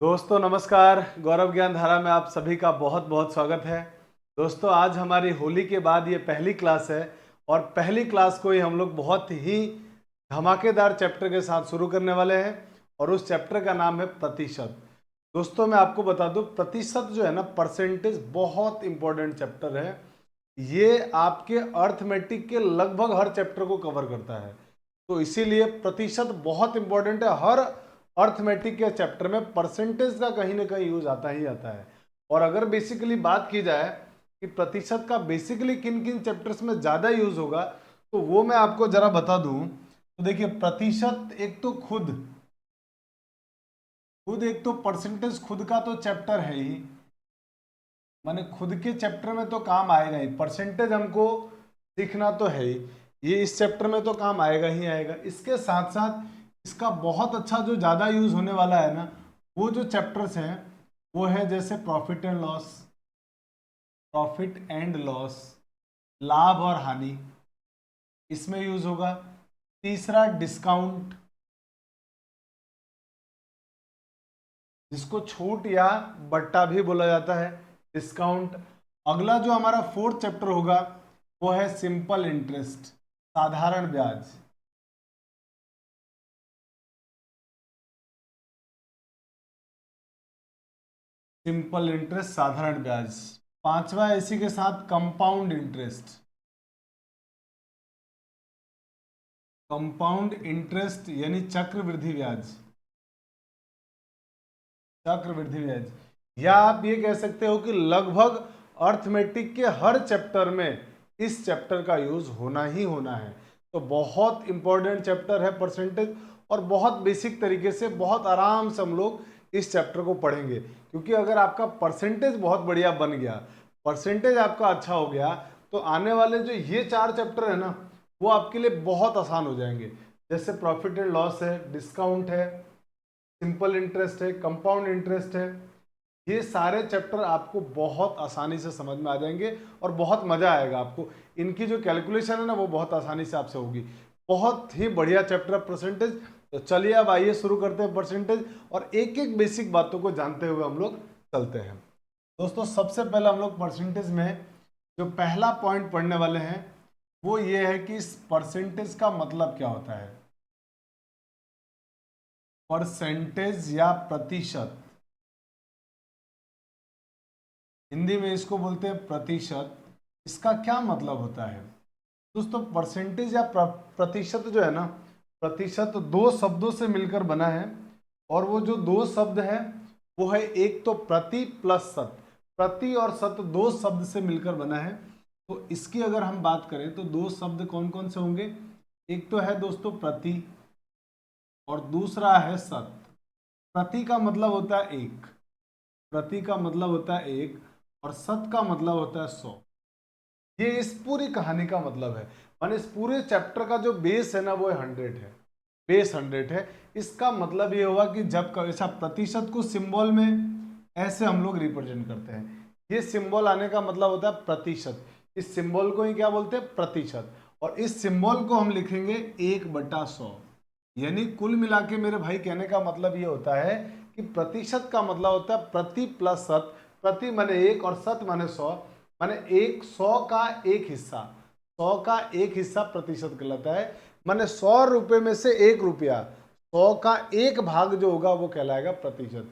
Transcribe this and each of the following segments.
दोस्तों नमस्कार। गौरव ज्ञान धारा में आप सभी का बहुत बहुत स्वागत है। दोस्तों आज हमारी होली के बाद ये पहली क्लास है और पहली क्लास को ही हम लोग बहुत ही धमाकेदार चैप्टर के साथ शुरू करने वाले हैं और उस चैप्टर का नाम है प्रतिशत। दोस्तों मैं आपको बता दूं, प्रतिशत जो है ना, परसेंटेज बहुत इंपॉर्टेंट चैप्टर है। ये आपके अर्थमेटिक के लगभग हर चैप्टर को कवर करता है, तो इसीलिए प्रतिशत बहुत इंपॉर्टेंट है। हर अर्थमेटिक के चैप्टर में परसेंटेज का कहीं ना कहीं यूज आता ही आता है। और अगर बेसिकली बात की जाए कि प्रतिशत का बेसिकली किन किन चैप्टर्स में ज्यादा यूज होगा, तो वो मैं आपको जरा बता दूं। तो देखिए, प्रतिशत एक तो खुद खुद एक तो परसेंटेज खुद का तो चैप्टर है ही, माने खुद के चैप्टर में तो काम आएगा ही। परसेंटेज हमको सीखना तो है ही, ये इस चैप्टर में तो काम आएगा ही आएगा। इसके साथ साथ इसका बहुत अच्छा जो ज़्यादा यूज होने वाला है ना, वो जो चैप्टर्स हैं वो है जैसे प्रॉफिट एंड लॉस, लाभ और हानि, इसमें यूज होगा। तीसरा डिस्काउंट, जिसको छूट या बट्टा भी बोला जाता है, डिस्काउंट। अगला जो हमारा फोर्थ चैप्टर होगा वो है सिंपल इंटरेस्ट, साधारण ब्याज। सिंपल इंटरेस्ट, साधारण ब्याज। पांचवा इसी के साथ कंपाउंड इंटरेस्ट, कंपाउंड इंटरेस्ट यानी चक्रवृद्धि ब्याज, चक्रवृद्धि ब्याज। या आप ये कह सकते हो कि लगभग अर्थमेटिक के हर चैप्टर में इस चैप्टर का यूज होना ही होना है। तो बहुत इंपॉर्टेंट चैप्टर है परसेंटेज, और बहुत बेसिक तरीके से बहुत आराम से हम लोग इस चैप्टर को पढ़ेंगे। क्योंकि अगर आपका परसेंटेज बहुत बढ़िया बन गया, परसेंटेज आपका अच्छा हो गया, तो आने वाले जो ये चार चैप्टर है ना, वो आपके लिए बहुत आसान हो जाएंगे। जैसे प्रॉफिट एंड लॉस है, डिस्काउंट है, सिंपल इंटरेस्ट है, कंपाउंड इंटरेस्ट है। ये सारे चैप्टर आपको बहुत आसानी से समझ में आ जाएंगे और बहुत मजा आएगा आपको। इनकी जो कैलकुलेशन है ना, वो बहुत आसानी से आपसे होगी। बहुत ही बढ़िया चैप्टर है परसेंटेज। तो चलिए अब आइए शुरू करते हैं परसेंटेज, और एक एक बेसिक बातों को जानते हुए हम लोग चलते हैं। दोस्तों सबसे पहले हम लोग परसेंटेज में जो पहला पॉइंट पढ़ने वाले हैं वो ये है कि इस परसेंटेज का मतलब क्या होता है। परसेंटेज या प्रतिशत, हिंदी में इसको बोलते हैं प्रतिशत। इसका क्या मतलब होता है दोस्तों? परसेंटेज या प्रतिशत जो है ना, प्रतिशत दो शब्दों से मिलकर बना है। और वो जो दो शब्द है वो है, एक तो प्रति प्लस शत। प्रति और शत दो शब्द से मिलकर बना है। तो इसकी अगर हम बात करें तो दो शब्द कौन कौन से होंगे? एक तो है दोस्तों प्रति, और दूसरा है शत। प्रति का मतलब होता है एक, प्रति का मतलब होता है एक, और शत का मतलब होता है 100। ये इस पूरी कहानी का मतलब है। माने इस पूरे चैप्टर का जो बेस है ना, वो 100 है, बेस 100 है। इसका मतलब ये हुआ कि जब ऐसा प्रतिशत को सिंबल में ऐसे हम लोग रिप्रेजेंट करते हैं, ये सिंबल आने का मतलब होता है प्रतिशत। इस सिंबल को ही क्या बोलते हैं? प्रतिशत। और इस सिंबल को हम लिखेंगे 1/100। यानी कुल मिला के मेरे भाई कहने का मतलब ये होता है कि प्रतिशत का मतलब होता है प्रति प्लस शत। प्रति माने एक और शत माने 100, माने 100 का एक हिस्सा, 100 का एक हिस्सा प्रतिशत कहलाता है। माने 100 रुपए में से 1 रुपया, 100 का एक भाग जो होगा वो कहलाएगा प्रतिशत।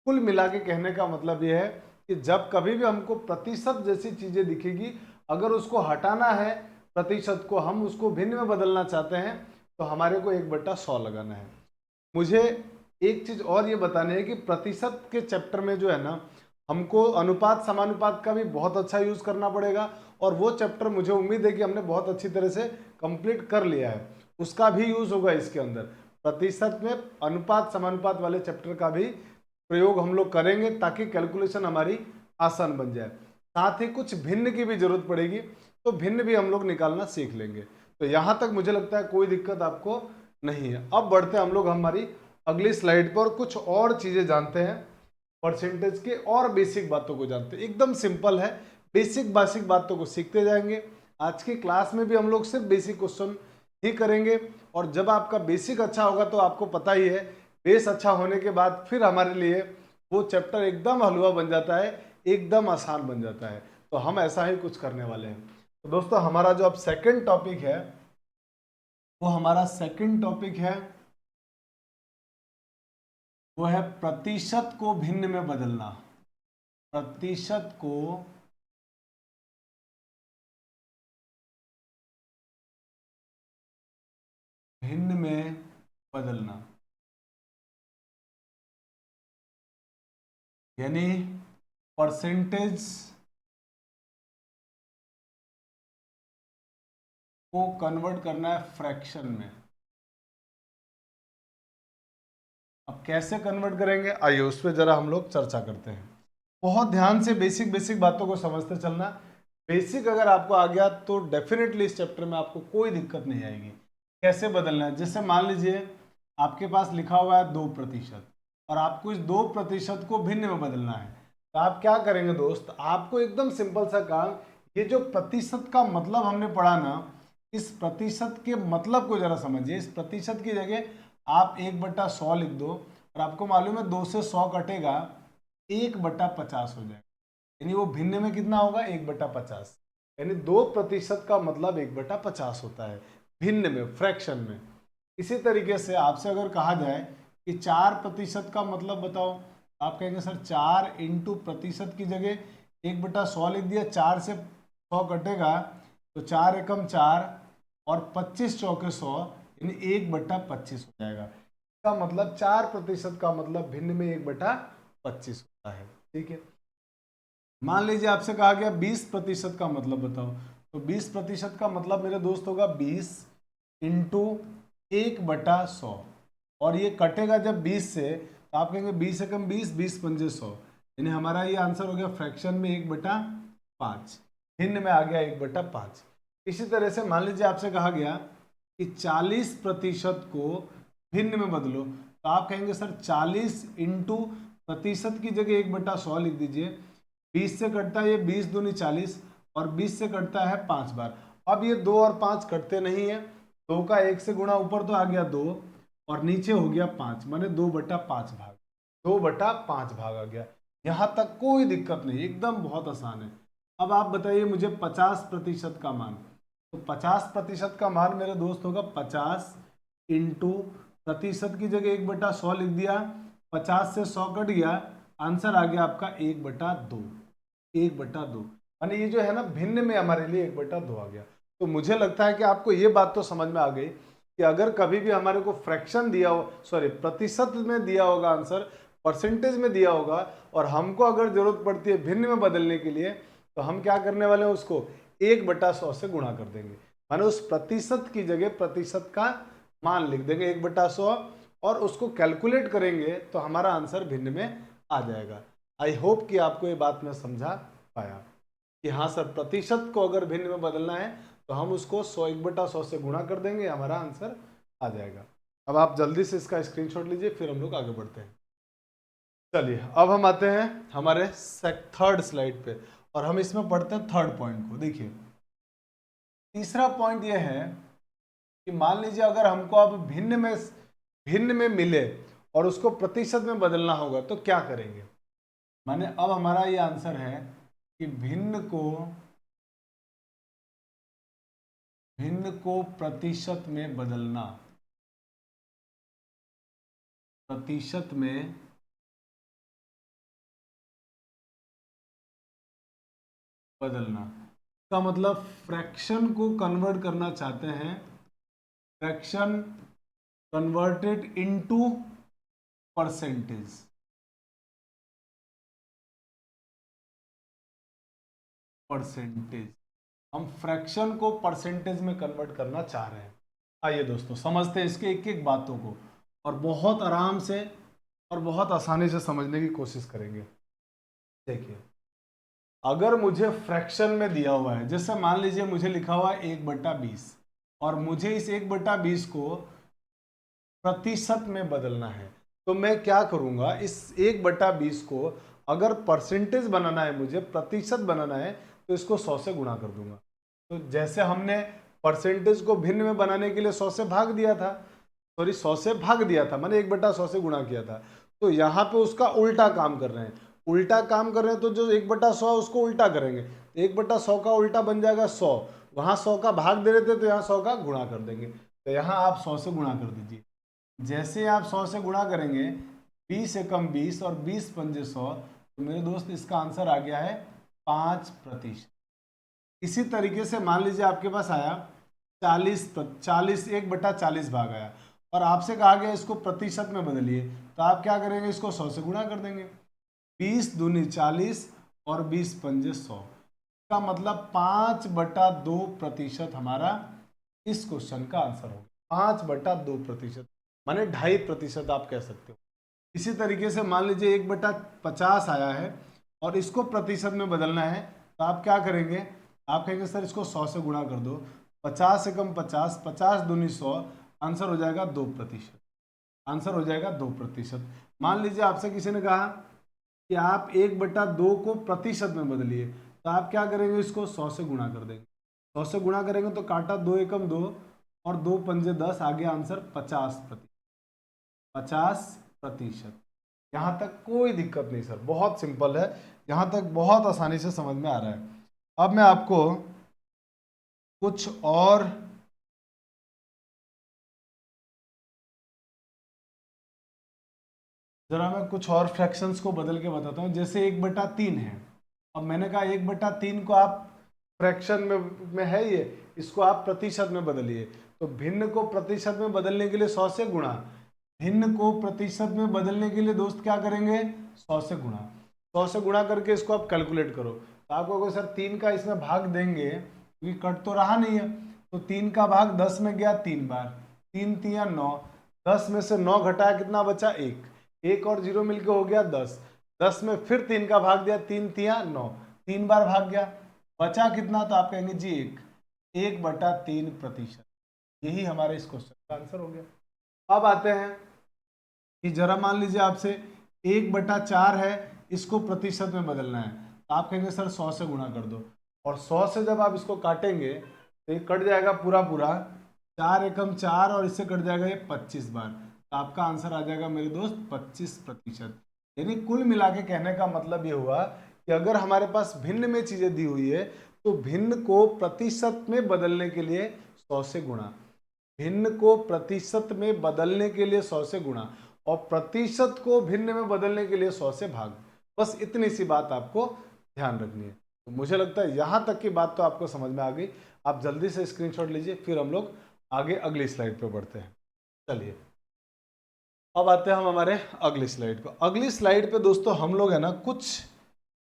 कुल मिला के कहने का मतलब यह है कि जब कभी भी हमको प्रतिशत जैसी चीजें दिखेगी, अगर उसको हटाना है, प्रतिशत को हम उसको भिन्न में बदलना चाहते हैं, तो हमारे को 1/100 लगाना है। मुझे एक चीज और ये बतानी है कि प्रतिशत के चैप्टर में जो है ना, हमको अनुपात समानुपात का भी बहुत अच्छा यूज करना पड़ेगा। और वो चैप्टर मुझे उम्मीद है कि हमने बहुत अच्छी तरह से कंप्लीट कर लिया है, उसका भी यूज होगा इसके अंदर। प्रतिशत में अनुपात समानुपात वाले चैप्टर का भी प्रयोग हम लोग करेंगे, ताकि कैलकुलेशन हमारी आसान बन जाए। साथ ही कुछ भिन्न की भी जरूरत पड़ेगी, तो भिन्न भी हम लोग निकालना सीख लेंगे। तो यहां तक मुझे लगता है कोई दिक्कत आपको नहीं है। अब बढ़ते हैं हम लोग हमारी अगली स्लाइड पर, कुछ और चीजें जानते हैं, परसेंटेज के और बेसिक बातों को जानते हैं। एकदम सिंपल है, बेसिक बेसिक बातों को सीखते जाएंगे। आज की क्लास में भी हम लोग सिर्फ बेसिक क्वेश्चन ही करेंगे। और जब आपका बेसिक अच्छा होगा तो आपको पता ही है, बेस अच्छा होने के बाद फिर हमारे लिए वो चैप्टर एकदम हलवा बन जाता है, एकदम आसान बन जाता है। तो हम ऐसा ही कुछ करने वाले हैं। तो दोस्तों हमारा जो अब सेकंड टॉपिक है, वो हमारा सेकंड टॉपिक है, वो है प्रतिशत को भिन्न में बदलना। प्रतिशत को भिन्न में बदलना, यानी परसेंटेज को कन्वर्ट करना है फ्रैक्शन में। अब कैसे कन्वर्ट करेंगे, आइए उस पर जरा हम लोग चर्चा करते हैं। बहुत ध्यान से बेसिक बेसिक बातों को समझते चलना। बेसिक अगर आपको आ गया तो डेफिनेटली इस चैप्टर में आपको कोई दिक्कत नहीं आएगी। कैसे बदलना है, जैसे मान लीजिए आपके पास लिखा हुआ है 2% और आपको इस 2% को भिन्न में बदलना है। तो आप क्या करेंगे दोस्त, आपको एकदम सिंपल सा काम, ये जो प्रतिशत का मतलब हमने पढ़ा ना, इस प्रतिशत के मतलब को जरा समझिए। इस प्रतिशत की जगह आप 1/100 लिख दो और आपको मालूम है 2 से 100 कटेगा, 1/50 हो जाएगा। यानी वो भिन्न में कितना होगा, 1/50। यानी 2% का मतलब 1/50 होता है भिन्न में, फ्रैक्शन में। इसी तरीके से आपसे अगर कहा जाए कि 4% का मतलब बताओ, आप कहेंगे सर 4 इंटू प्रतिशत की जगह 1/100 लिख दिया, 4 से 100 कटेगा तो 4 एकम 4 और 25 चौके 100, यानी 1/25 हो जाएगा। इसका मतलब 4% का मतलब भिन्न में 1/25 होता है। ठीक है, मान लीजिए आपसे कहा गया 20% का मतलब बताओ, तो 20% का मतलब मेरे दोस्त होगा 20 इंटू 1/100 और ये कटेगा जब 20 से, तो आप कहेंगे 20 एकम 20, 20 पंजे 100, यानी हमारा ये आंसर हो गया फ्रैक्शन में 1/5, भिन्न में आ गया 1/5। इसी तरह से मान लीजिए आपसे कहा गया कि 40% को भिन्न में बदलो, तो आप कहेंगे सर 40 इंटू प्रतिशत की जगह 1/100 लिख दीजिए। 20 से कटता है ये 20 दूनी 40 और 20 से कटता है 5 बार। अब ये 2 और 5 कटते नहीं है, 2 का 1 से गुणा ऊपर तो आ गया 2 और नीचे हो गया 5, माने 2/5 भाग, 2/5 भाग आ गया। यहां तक कोई दिक्कत नहीं, एकदम बहुत आसान है। अब आप बताइए मुझे 50% का मान, तो 50% का मान मेरे दोस्त होगा 50 इंटू प्रतिशत की जगह 1/100 लिख दिया, 50 से 100 कट गया, आंसर आ गया आपका 1/2, 1/2। यानी ये जो है ना भिन्न में हमारे लिए 1/2 आ गया। तो मुझे लगता है कि आपको ये बात तो समझ में आ गई कि अगर कभी भी हमारे को फ्रैक्शन दिया हो, सॉरी प्रतिशत में दिया होगा आंसर, परसेंटेज में दिया होगा और हमको अगर जरूरत पड़ती है भिन्न में बदलने के लिए, तो हम क्या करने वाले हैं, उसको 1/100 से गुणा कर देंगे। माने उस प्रतिशत की जगह प्रतिशत का मान लिख देंगे 1/100 और उसको कैलकुलेट करेंगे तो हमारा आंसर भिन्न में आ जाएगा। आई होप कि आपको ये बात मैं समझा पाया कि हाँ सर प्रतिशत को अगर भिन्न में बदलना है तो हम उसको 1/100 से गुणा कर देंगे, हमारा आंसर आ जाएगा। अब आप जल्दी से इसका स्क्रीनशॉट लीजिए, फिर हम लोग आगे बढ़ते हैं। चलिए अब हम आते हैं हमारे थर्ड स्लाइड पे और हम इसमें पढ़ते हैं थर्ड पॉइंट को। देखिए तीसरा पॉइंट यह है कि मान लीजिए अगर हमको अब भिन्न में मिले और उसको प्रतिशत में बदलना होगा तो क्या करेंगे। माने अब हमारा ये आंसर है कि भिन्न को प्रतिशत में बदलना, प्रतिशत में बदलना का मतलब फ्रैक्शन को कन्वर्ट करना चाहते हैं, fraction converted into percentage. Percentage, हम फ्रैक्शन को परसेंटेज में कन्वर्ट करना चाह रहे हैं। आइए दोस्तों समझते हैं इसके एक एक बातों को और बहुत आराम से और बहुत आसानी से समझने की कोशिश करेंगे। देखिए अगर मुझे फ्रैक्शन में दिया हुआ है, जैसे मान लीजिए मुझे लिखा हुआ है 1/20 और मुझे इस 1/20 को प्रतिशत में बदलना है, तो मैं क्या करूंगा, इस 1/20 को अगर परसेंटेज बनाना है, मुझे प्रतिशत बनाना है, तो इसको 100 से गुणा कर दूंगा। तो जैसे हमने परसेंटेज को भिन्न में बनाने के लिए 100 से भाग दिया था, सॉरी 100 से भाग दिया था, मैंने 1/100 से गुणा किया था, तो यहाँ पे उसका उल्टा काम कर रहे हैं, उल्टा काम कर रहे हैं, तो जो 1/100 है उसको उल्टा करेंगे, 1/100 का उल्टा बन जाएगा 100, वहाँ 100 का भाग दे रहे थे तो यहाँ 100 का गुणा कर देंगे, तो यहाँ आप 100 से गुणा कर दीजिए। जैसे आप 100 से गुणा करेंगे, 20 एकम 20 और 20 पंजे 100, तो मेरे दोस्त इसका आंसर आ गया है 5%। इसी तरीके से मान लीजिए आपके पास आया 40 1/40 भाग आया, और आपसे कहा गया इसको प्रतिशत में बदलिए, तो आप क्या करेंगे, इसको 100 से गुणा कर देंगे। 20 दूनी 40 और 20 पंजे 100 का मतलब 5/2% हमारा इस क्वेश्चन का आंसर होगा। 5/2% माने 2.5% आप कह सकते हो। इसी तरीके से मान लीजिए 1/50 आया है और इसको प्रतिशत में बदलना है, तो आप क्या करेंगे, आप कहेंगे सर इसको 100 से गुणा कर दो, 50 एकम 50, 50 दूनी 100, आंसर हो जाएगा 2%। आंसर हो जाएगा 2%। मान लीजिए आपसे किसी ने कहा कि आप 1/2 को प्रतिशत में बदलिए, तो आप क्या करेंगे, इसको 100 से गुणा कर देंगे। 100 से गुणा करेंगे तो काटा 2 एकम 2 और 2 पंजे 10, आगे आंसर 50%। 50%। यहाँ तक कोई दिक्कत नहीं सर, बहुत सिंपल है, यहाँ तक बहुत आसानी से समझ में आ रहा है। अब मैं आपको कुछ और कुछ और फ्रैक्शंस को बदल के बताता हूँ। जैसे 1/3 है, अब मैंने कहा 1/3 को आप फ्रैक्शन में है ये, इसको आप प्रतिशत में बदलिए, तो भिन्न को प्रतिशत में बदलने के लिए 100 से गुणा, भिन्न को प्रतिशत में बदलने के लिए दोस्त क्या करेंगे, 100 से गुणा, 100 से गुणा करके इसको आप कैलकुलेट करो, तो आपको अगर सर 3 का इसमें भाग देंगे, क्योंकि कट तो रहा नहीं है, तो 3 का भाग 10 में गया 3 बार, 3 तिया 9, 10 में से 9 घटाया कितना बचा, 1, 1 और 0 मिलके हो गया 10, 10 में फिर 3 का भाग दिया, 3 तिया 9, 3 बार भाग गया, बचा कितना, तो आप कहेंगे जी 1/3%। यही हमारे इस क्वेश्चन का आंसर हो गया। अब आते हैं कि जरा मान लीजिए आपसे 1/4 है, इसको प्रतिशत में बदलना है, तो आप कहेंगे सर 100 से गुणा कर दो, और 100 से जब आप इसको काटेंगे तो ये कट जाएगा पूरा पूरा, 4 एकम 4 और इससे कट जाएगा ये 25 बार, तो आपका आंसर आ जाएगा मेरे दोस्त 25%। यानी कुल मिला के कहने का मतलब ये हुआ कि अगर हमारे पास भिन्न में चीजें दी हुई है तो भिन्न को प्रतिशत में बदलने के लिए 100 से गुणा, भिन्न को प्रतिशत में बदलने के लिए 100 से गुणा, और प्रतिशत को भिन्न में बदलने के लिए 100 से भाग। बस इतनी सी बात आपको ध्यान रखनी है। तो मुझे लगता है यहां तक की बात तो आपको समझ में आ गई। आप जल्दी से स्क्रीनशॉट लीजिए, फिर हम लोग आगे अगली स्लाइड पे बढ़ते हैं। चलिए अब आते हैं हम हमारे अगली स्लाइड को। अगली स्लाइड पे दोस्तों हम लोग है ना कुछ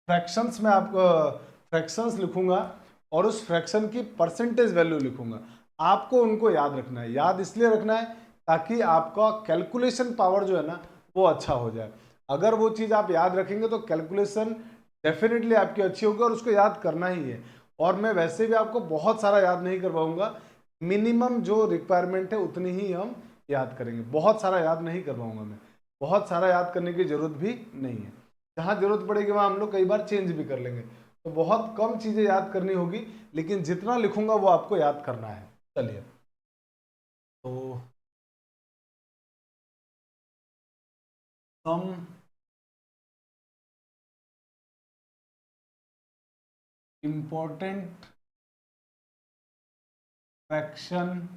फ्रैक्शंस में आपको फ्रैक्शंस लिखूंगा और उस फ्रैक्शन की परसेंटेज वैल्यू लिखूंगा। आपको उनको याद रखना है, याद इसलिए रखना है ताकि आपका कैलकुलेशन पावर जो है ना वो अच्छा हो जाए। अगर वो चीज़ आप याद रखेंगे तो कैलकुलेशन डेफिनेटली आपकी अच्छी होगी, और उसको याद करना ही है। और मैं वैसे भी आपको बहुत सारा याद नहीं करवाऊंगा, मिनिमम जो रिक्वायरमेंट है उतनी ही हम याद करेंगे, बहुत सारा याद नहीं करवाऊंगा मैं, बहुत सारा याद करने की जरूरत भी नहीं है। जहाँ जरूरत पड़ेगी वहाँ हम लोग कई बार चेंज भी कर लेंगे, तो बहुत कम चीज़ें याद करनी होगी, लेकिन जितना लिखूंगा वो आपको याद करना है। चलिए तो some important fraction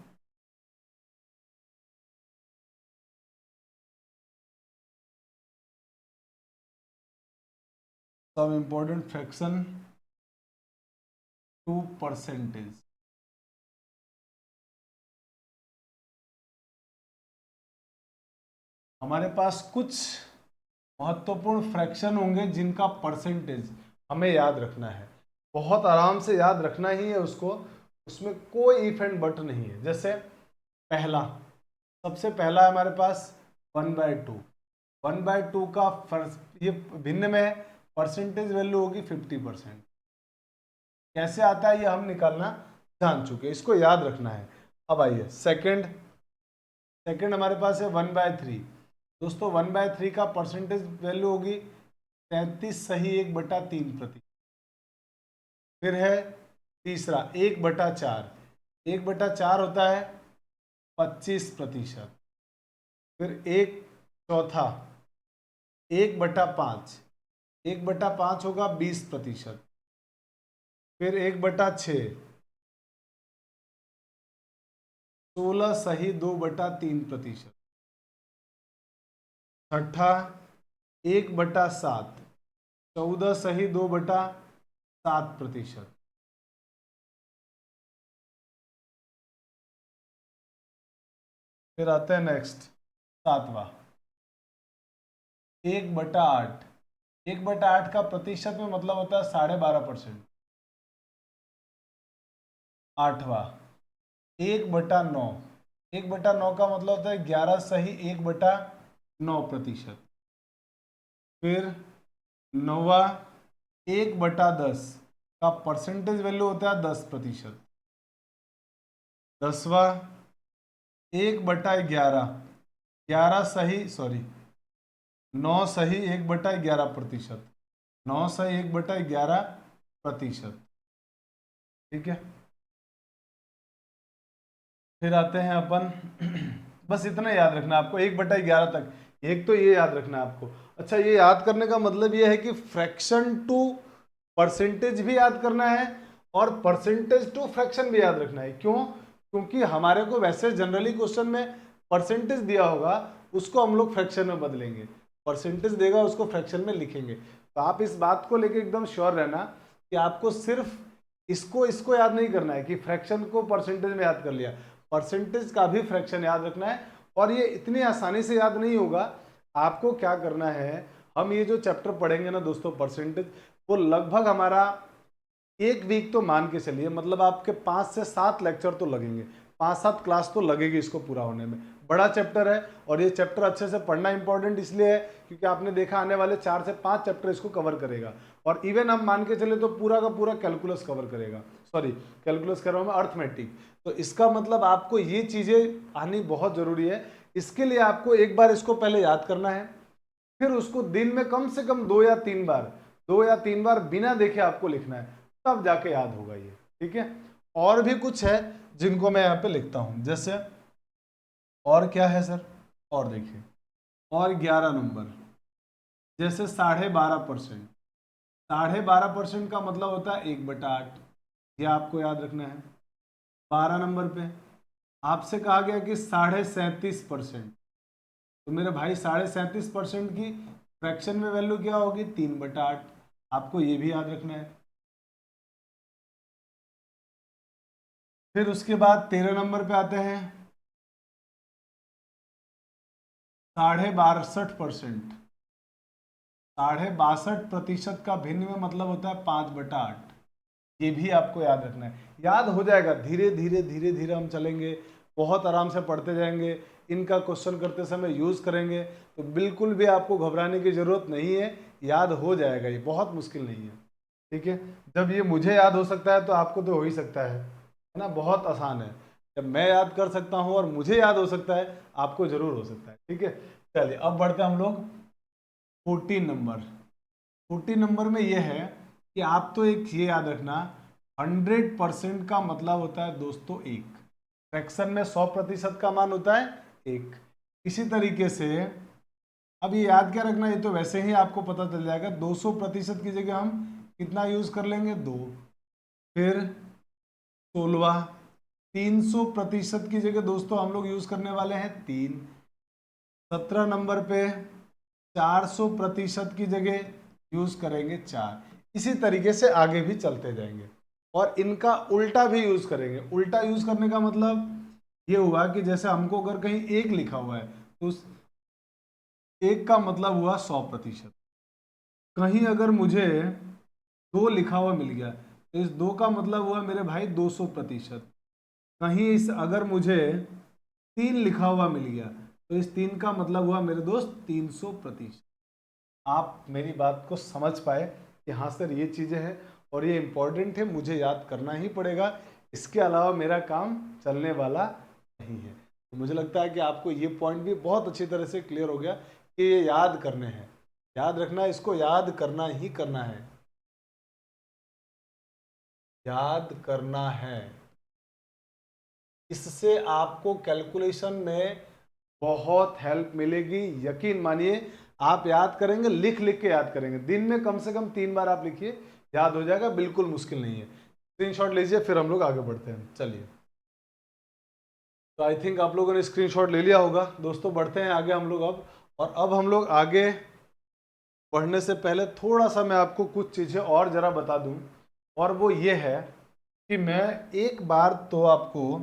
some important fraction to percentage. हमारे पास कुछ महत्वपूर्ण फ्रैक्शन होंगे जिनका परसेंटेज हमें याद रखना है, बहुत आराम से याद रखना ही है उसको, उसमें कोई इफ एंड बट नहीं है। जैसे पहला, सबसे पहला हमारे पास 1/2, 1/2 का ये भिन्न में है, परसेंटेज वैल्यू होगी 50%। कैसे आता है ये हम निकालना जान चुके, इसको याद रखना है। अब आइए सेकंड, सेकंड हमारे पास है 1/3। दोस्तों 1/3 का परसेंटेज वैल्यू होगी 33 सही 1/3%। फिर है तीसरा 1/4, 1/4 होता है 25%। फिर एक चौथा 1/5, 1/5 होगा 20%। फिर 1/6, 16 सही 2/3%। छठा 1/7, 14 सही 2/7%। फिर आते हैं नेक्स्ट, सातवां 1/8, 1/8 का प्रतिशत में मतलब होता है 12.5%। आठवां 1/9, 1/9 का मतलब होता है 11 सही 1/9%। फिर नौवा 1/10 का परसेंटेज वैल्यू होता है 10%। दसवा 1/11, 11 सही सॉरी 9 सही 1/11%, 9 सही 1/11%। ठीक है। फिर आते हैं अपन बस इतना याद रखना आपको 1/11 तक। एक तो ये याद रखना है आपको। अच्छा, ये याद करने का मतलब ये है कि फ्रैक्शन टू परसेंटेज भी याद करना है और परसेंटेज टू फ्रैक्शन भी याद रखना है। क्यों? क्योंकि हमारे को वैसे जनरली क्वेश्चन में परसेंटेज दिया होगा, उसको हम लोग फ्रैक्शन में बदलेंगे, परसेंटेज देगा उसको फ्रैक्शन में लिखेंगे। तो आप इस बात को लेके एकदम श्योर रहना कि आपको सिर्फ इसको याद नहीं करना है कि फ्रैक्शन को परसेंटेज में याद कर लिया, परसेंटेज का भी फ्रैक्शन याद रखना है। और ये इतनी आसानी से याद नहीं होगा। आपको क्या करना है, हम ये जो चैप्टर पढ़ेंगे ना दोस्तों परसेंटेज, वो लगभग हमारा 1 वीक तो मान के चलिए, मतलब आपके 5 से 7 लेक्चर तो लगेंगे, 5-7 क्लास तो लगेगी इसको पूरा होने में। बड़ा चैप्टर है और ये चैप्टर अच्छे से पढ़ना इंपॉर्टेंट इसलिए है क्योंकि आपने देखा आने वाले 4 से 5 चैप्टर इसको कवर करेगा। और इवन हम मान के चले तो पूरा का पूरा कैलकुलस कवर करेगा, सॉरी कैलकुलस कर रहा हूं मैं, अर्थमेटिक। तो इसका मतलब आपको ये चीजें आनी बहुत जरूरी है। इसके लिए आपको एक बार इसको पहले याद करना है, फिर उसको दिन में कम से कम 2 या 3 बार बिना देखे आपको लिखना है, तब जाके याद होगा ये। ठीक है। और भी कुछ है जिनको मैं यहाँ पे लिखता हूं, जैसे और क्या है सर, और देखिए और 11 नंबर, जैसे 12.5%, 12.5% का मतलब होता है 1/8, ये आपको याद रखना है। 12 नंबर पे आपसे कहा गया कि 37.5%, तो मेरे भाई 37.5% की फ्रैक्शन में वैल्यू क्या होगी, 3/8, आपको ये भी याद रखना है। फिर उसके बाद 13 नंबर पे आते हैं 62.5%, 62.5% का भिन्न में मतलब होता है 5/8, ये भी आपको याद रखना है। याद हो जाएगा, धीरे धीरे धीरे धीरे हम चलेंगे, बहुत आराम से पढ़ते जाएंगे, इनका क्वेश्चन करते समय यूज करेंगे, तो बिल्कुल भी आपको घबराने की जरूरत नहीं है, याद हो जाएगा, ये बहुत मुश्किल नहीं है। ठीक है। जब ये मुझे याद हो सकता है तो आपको तो हो ही सकता है ना, बहुत आसान है। जब मैं याद कर सकता हूँ और मुझे याद हो सकता है, आपको जरूर हो सकता है। ठीक है। चलिए अब बढ़ते हैं हम लोग 14 नंबर। 14 नंबर में ये है कि आप तो एक ये याद रखना, 100% का मतलब होता है दोस्तों एक, फ्रैक्शन में 100% का मान होता है एक। इसी तरीके से अब ये याद क्या रखना, ये तो वैसे ही आपको पता चल जाएगा, 200% की जगह हम कितना यूज कर लेंगे, 2। फिर 16, 300% की जगह दोस्तों हम लोग यूज करने वाले हैं 3। 17 नंबर पे 400% की जगह यूज करेंगे 4। इसी तरीके से आगे भी चलते जाएंगे और इनका उल्टा भी यूज करेंगे। उल्टा यूज करने का मतलब ये हुआ कि जैसे हमको अगर कहीं 1 लिखा हुआ है तो उस 1 का मतलब हुआ 100%। कहीं अगर मुझे 2 लिखा हुआ मिल गया तो इस 2 का मतलब हुआ मेरे भाई 200%। कहीं इस अगर मुझे 3 लिखा हुआ मिल गया तो इस 3 का मतलब हुआ मेरे दोस्त 300%। आप मेरी बात को समझ पाए कि हाँ सर ये चीज़ें हैं और ये इंपॉर्टेंट है, मुझे याद करना ही पड़ेगा, इसके अलावा मेरा काम चलने वाला नहीं है। तो मुझे लगता है कि आपको ये पॉइंट भी बहुत अच्छी तरह से क्लियर हो गया कि ये याद करने हैं, याद रखना, इसको याद करना ही करना है, याद करना है। इससे आपको कैलकुलेशन में बहुत हेल्प मिलेगी, यकीन मानिए। आप याद करेंगे, लिख लिख के याद करेंगे, दिन में कम से कम 3 बार आप लिखिए, याद हो जाएगा, बिल्कुल मुश्किल नहीं है। स्क्रीनशॉट लीजिए, फिर हम लोग आगे बढ़ते हैं। चलिए, तो आई थिंक आप लोगों ने स्क्रीनशॉट ले लिया होगा। दोस्तों बढ़ते हैं आगे हम लोग अब। और अब हम लोग आगे बढ़ने से पहले थोड़ा सा मैं आपको कुछ चीज़ें और ज़रा बता दूं, और वो ये है कि मैं एक बार तो आपको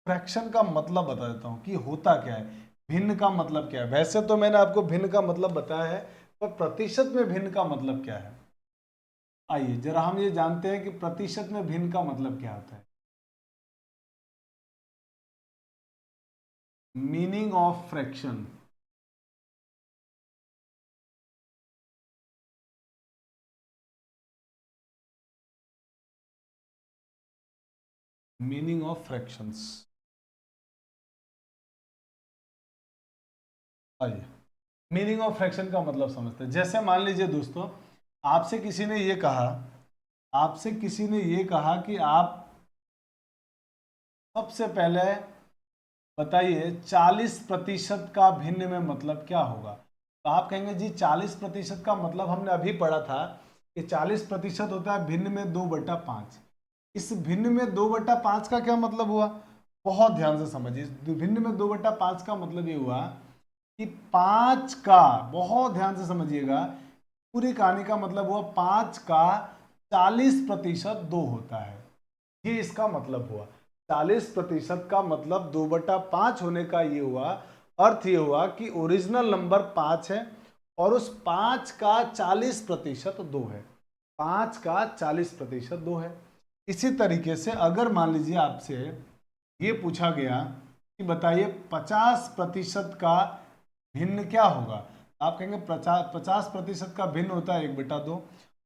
फ्रैक्शन का मतलब बता देता हूँ कि होता क्या है, भिन्न का मतलब क्या है। वैसे तो मैंने आपको भिन्न का मतलब बताया है, पर प्रतिशत में भिन्न का मतलब क्या है, आइए जरा हम ये जानते हैं कि प्रतिशत में भिन्न का मतलब क्या होता है। Meaning of fraction, meaning of fractions, आइए मीनिंग ऑफ फ्रैक्शन का मतलब समझते हैं। जैसे मान लीजिए दोस्तों, आपसे किसी ने ये कहा, आपसे किसी ने ये कहा कि आप सबसे पहले बताइए 40% का भिन्न में मतलब क्या होगा। तो आप कहेंगे जी 40% का मतलब हमने अभी पढ़ा था कि 40% होता है भिन्न में 2/5। इस भिन्न में 2/5 का क्या मतलब हुआ, बहुत ध्यान से समझिए। भिन्न में 2/5 का मतलब ये हुआ कि 5 का, बहुत ध्यान से समझिएगा, पूरी कहानी का मतलब हुआ 5 का 40% 2 होता है। ये इसका मतलब हुआ। 40% का मतलब 2/5 होने का ये हुआ, अर्थ ये हुआ कि ओरिजिनल नंबर 5 है और उस 5 का 40% 2 है। 5 का 40% 2 है। इसी तरीके से अगर मान लीजिए आपसे ये पूछा गया कि बताइए 50% का भिन्न क्या होगा, आप कहेंगे 50% का भिन्न होता है 1/2,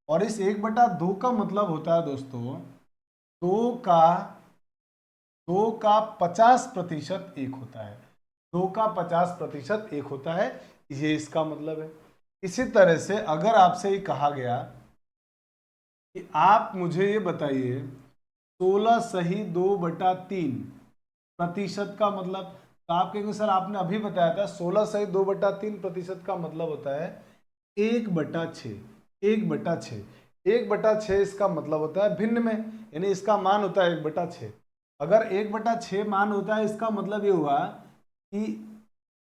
और इस 1/2 का मतलब होता है दोस्तों 2 का 50% 1 होता है। 2 का 50% 1 होता है, ये इसका मतलब है। इसी तरह से अगर आपसे ये कहा गया कि आप मुझे ये बताइए 16 सही 2/3 का मतलब, तो आप कहेंगे सर आपने अभी बताया था 16 सही 2/3 का मतलब होता है 1/6। 1/6, 1/6 इसका मतलब होता है भिन्न में, यानी इसका मान होता है 1/6। अगर 1/6 मान होता है, इसका मतलब ये हुआ कि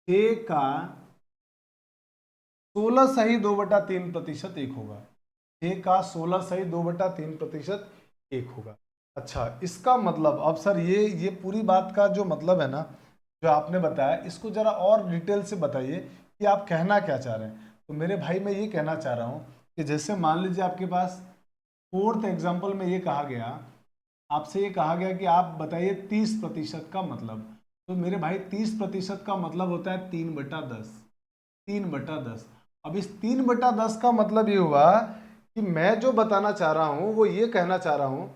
6 का 16 सही 2/3% 1 होगा। 6 का 16 सही 2/3% 1 होगा। अच्छा, इसका मतलब अब सर ये पूरी बात का जो मतलब है ना, जो आपने बताया, इसको जरा और डिटेल से बताइए कि आप कहना क्या चाह रहे हैं। तो मेरे भाई मैं ये कहना चाह रहा हूँ कि जैसे मान लीजिए आपके पास 4th एग्जाम्पल में ये कहा गया, आपसे ये कहा गया कि आप बताइए 30% का मतलब। तो मेरे भाई 30% का मतलब होता है 3/10। 3/10। अब इस 3/10 का मतलब ये हुआ कि मैं जो बताना चाह रहा हूं वो ये कहना चाह रहा हूं,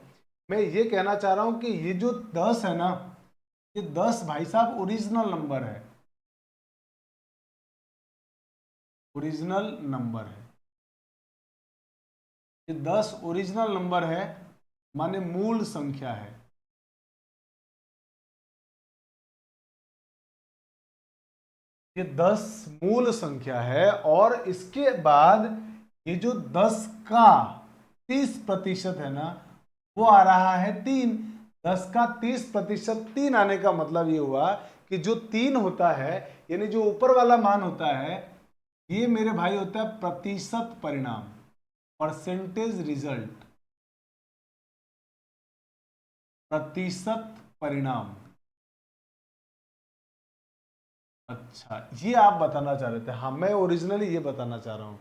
मैं ये कहना चाह रहा हूं कि ये जो 10 है ना, ये 10 भाई साहब ओरिजिनल नंबर है। ओरिजिनल नंबर है, ये 10 ओरिजिनल नंबर है, माने मूल संख्या है। ये 10 मूल संख्या है, और इसके बाद ये जो 10 का 30% है ना, वो आ रहा है 3। 10 का 30% 3 आने का मतलब ये हुआ कि जो 3 होता है, यानी जो ऊपर वाला मान होता है, ये मेरे भाई होता है प्रतिशत परिणाम, परसेंटेज रिजल्ट, प्रतिशत परिणाम। अच्छा, ये आप बताना चाह रहे थे। हाँ, मैं ओरिजिनली ये बताना चाह रहा हूं।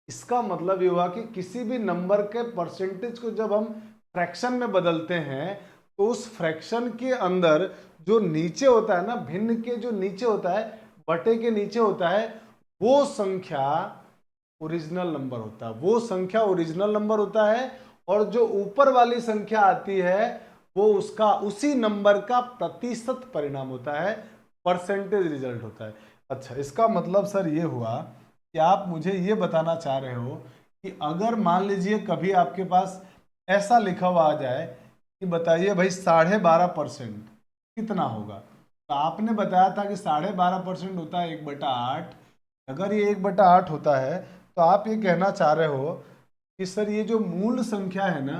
इसका मतलब ये हुआ कि किसी भी नंबर के परसेंटेज को जब हम फ्रैक्शन में बदलते हैं, तो उस फ्रैक्शन के अंदर जो नीचे होता है ना, भिन्न के जो नीचे होता है, बटे के नीचे होता है, वो संख्या ओरिजिनल नंबर होता है। वो संख्या ओरिजिनल नंबर होता है, और जो ऊपर वाली संख्या आती है वो उसका उसी नंबर का प्रतिशत परिणाम होता है, परसेंटेज रिजल्ट होता है। अच्छा, इसका मतलब सर ये हुआ कि आप मुझे ये बताना चाह रहे हो कि अगर मान लीजिए कभी आपके पास ऐसा लिखा हुआ आ जाए कि बताइए भाई 12.5% कितना होगा, तो आपने बताया था कि 12.5% होता है 1/8, अगर ये 1/8 होता है तो आप ये कहना चाह रहे हो कि सर ये जो मूल संख्या है ना,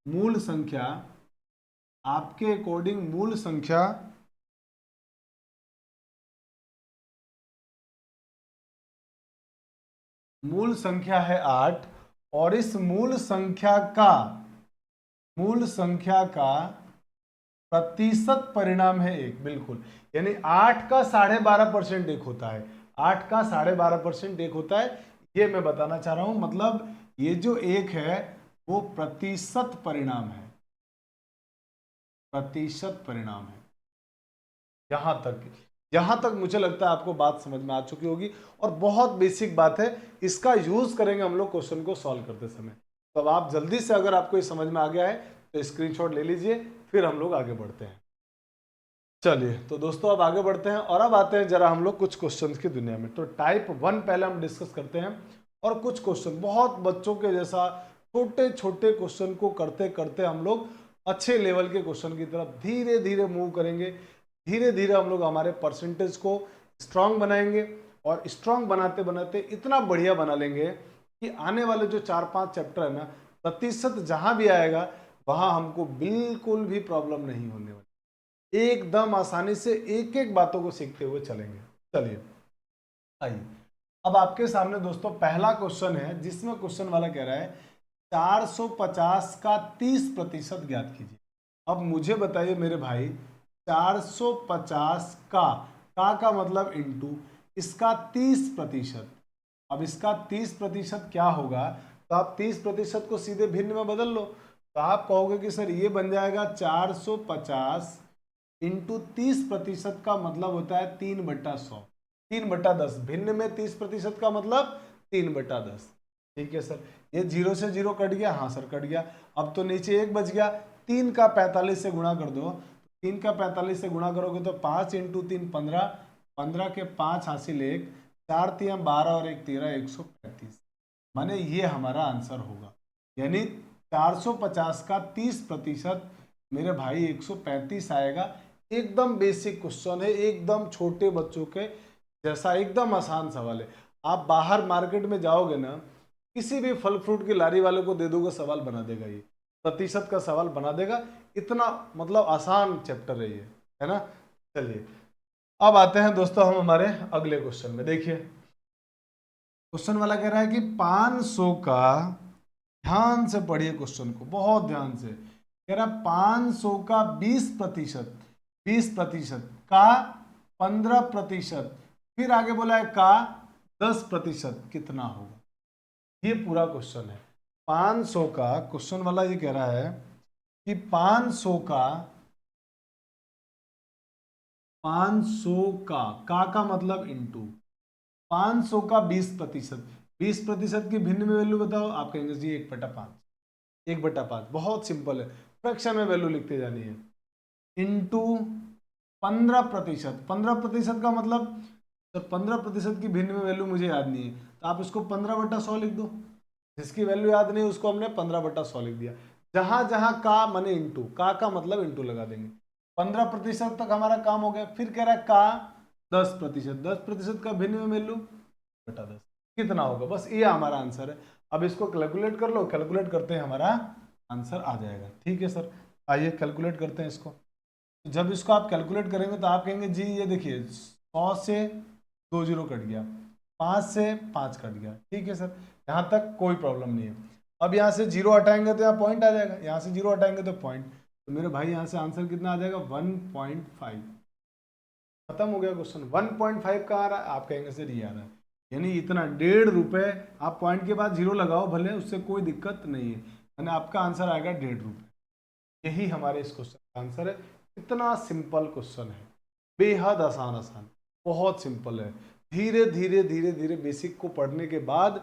मूल संख्या, आपके अकॉर्डिंग मूल संख्या है 8 और इस मूल संख्या का प्रतिशत परिणाम है 1। बिल्कुल, यानी 8 का 12.5% एक होता है, 8 का 12.5% एक होता है, ये मैं बताना चाह रहा हूं। मतलब ये जो एक है वो प्रतिशत परिणाम है, प्रतिशत परिणाम है। यहां तक मुझे लगता है आपको बात समझ में आ चुकी होगी और बहुत बेसिक बात है, इसका यूज करेंगे हम लोग क्वेश्चन को सॉल्व करते समय। तो अब आप जल्दी से, अगर आपको ये समझ में आ गया है तो स्क्रीनशॉट ले लीजिए, फिर हम लोग आगे बढ़ते हैं। चलिए तो दोस्तों अब आगे बढ़ते हैं और अब आते हैं जरा हम लोग कुछ क्वेश्चंस की दुनिया में। तो टाइप 1 पहले हम डिस्कस करते हैं और कुछ क्वेश्चन बहुत बच्चों के जैसा छोटे छोटे क्वेश्चन को करते करते हम लोग अच्छे लेवल के क्वेश्चन की तरफ धीरे धीरे मूव करेंगे। धीरे धीरे हम लोग हमारे परसेंटेज को स्ट्रांग बनाएंगे और स्ट्रांग बनाते बनाते इतना बढ़िया बना लेंगे कि आने वाले जो 4-5 चैप्टर है ना, प्रतिशत जहां भी आएगा वहां हमको बिल्कुल भी प्रॉब्लम नहीं होने वाली, एकदम आसानी से एक एक बातों को सीखते हुए चलेंगे। चलिए आइए, अब आपके सामने दोस्तों पहला क्वेश्चन है जिसमें क्वेश्चन वाला कह रहा है 450 का 30% ज्ञात कीजिए। अब मुझे बताइए मेरे भाई, 450 का मतलब इंटू इसका 30%। अब इसका 30% क्या होगा, तो आप 30% को सीधे भिन्न में बदल लो, तो आप कहोगे कि सर ये बन जाएगा 450 इंटू 30% का मतलब होता है 3/100, 3/10। भिन्न में 30% का मतलब 3/10। ठीक है सर, ये 0 से 0 कट गया, हाँ सर कट गया। अब तो नीचे 1 बच गया, 3 का 45 से गुणा कर दो, 3 का 45 से गुणा करोगे तो 5 इंटू 3 15, 15 के 5 हासिल 1, 4 3 12 और 1 13, 135। माने ये हमारा आंसर होगा। यानी 450 का 30% मेरे भाई 135 आएगा। एकदम बेसिक क्वेश्चन है, एकदम छोटे बच्चों के जैसा, एकदम आसान सवाल है। आप बाहर मार्केट में जाओगे ना, किसी भी फल फ्रूट की लारी वाले को दे दोगे सवाल बना देगा, ये प्रतिशत का सवाल बना देगा। इतना मतलब आसान चैप्टर है ये, है ना। चलिए अब आते हैं दोस्तों हम हमारे अगले क्वेश्चन में। देखिए क्वेश्चन वाला कह रहा है कि 500 का, ध्यान से पढ़िए क्वेश्चन को बहुत ध्यान से, कह रहा 500 का 20%, 20% का 15%, फिर आगे बोला है का 10% कितना होगा। ये पूरा क्वेश्चन है। 500 का, क्वेश्चन वाला ये कह रहा है कि 500 का, 500 का मतलब इंटू 500 का 20%, 20% की भिन्न में वैल्यू बताओ। आप कहेंगे जी 1/5, 1/5 बहुत सिंपल है, फ्रैक्शन में वैल्यू लिखते जानी है। इंटू 15%, 15% का मतलब, तो 15% की भिन्न में वैल्यू मुझे याद नहीं है, तो आप इसको 15/100 लिख दो। जिसकी वैल्यू याद नहीं उसको हमने 15/100 लिख दिया। जहां जहां का माने इंटू, का मतलब इंटू लगा देंगे। 15% तक हमारा काम हो गया। फिर कह रहा है का 10%, 10% का भिन्न में वैल्यू बटा 10 कितना होगा। बस ये हमारा आंसर है। अब इसको कैलकुलेट कर लो, कैलकुलेट करते हैं हमारा आंसर आ जाएगा। ठीक है सर, आइए कैलकुलेट करते हैं इसको। जब इसको आप कैलकुलेट करेंगे तो आप कहेंगे जी ये देखिए 100 से 2 जीरो कट गया, 5 से 5 कट गया। ठीक है सर, यहाँ तक कोई प्रॉब्लम नहीं है। अब यहाँ से जीरो हटाएंगे तो यहाँ पॉइंट आ जाएगा, यहाँ से जीरो हटाएंगे तो पॉइंट, तो मेरे भाई यहाँ से आंसर कितना आ जाएगा 1.5। खत्म हो गया क्वेश्चन। 1.5 का आ रहा है, आप कहेंगे सर ये आ रहा है, यानी इतना 1.5 रुपये। आप पॉइंट के बाद जीरो लगाओ भले, उससे कोई दिक्कत नहीं है, यानी आपका आंसर आएगा 1.5 रुपये। यही हमारे इस क्वेश्चन का आंसर है। इतना सिंपल क्वेश्चन है, बेहद आसान, आसान बहुत सिंपल है। धीरे धीरे धीरे धीरे बेसिक को पढ़ने के बाद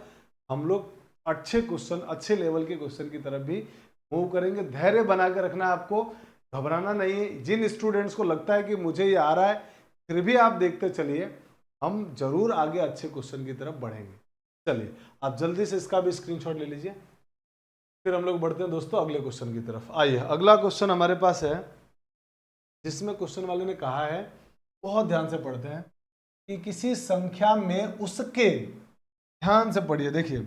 हम लोग अच्छे क्वेश्चन, अच्छे लेवल के क्वेश्चन की तरफ भी मूव करेंगे। धैर्य बना के रखना है आपको, घबराना नहीं है। जिन स्टूडेंट्स को लगता है कि मुझे ये आ रहा है, फिर भी आप देखते चलिए, हम जरूर आगे अच्छे क्वेश्चन की तरफ बढ़ेंगे। चलिए आप जल्दी से इसका भी स्क्रीनशॉट ले लीजिए, फिर हम लोग बढ़ते हैं दोस्तों अगले क्वेश्चन की तरफ। आइए अगला क्वेश्चन हमारे पास है, जिसमें क्वेश्चन वाले ने कहा है, बहुत ध्यान से पढ़ते हैं, कि किसी संख्या में उसके, ध्यान से पढ़िए, देखिए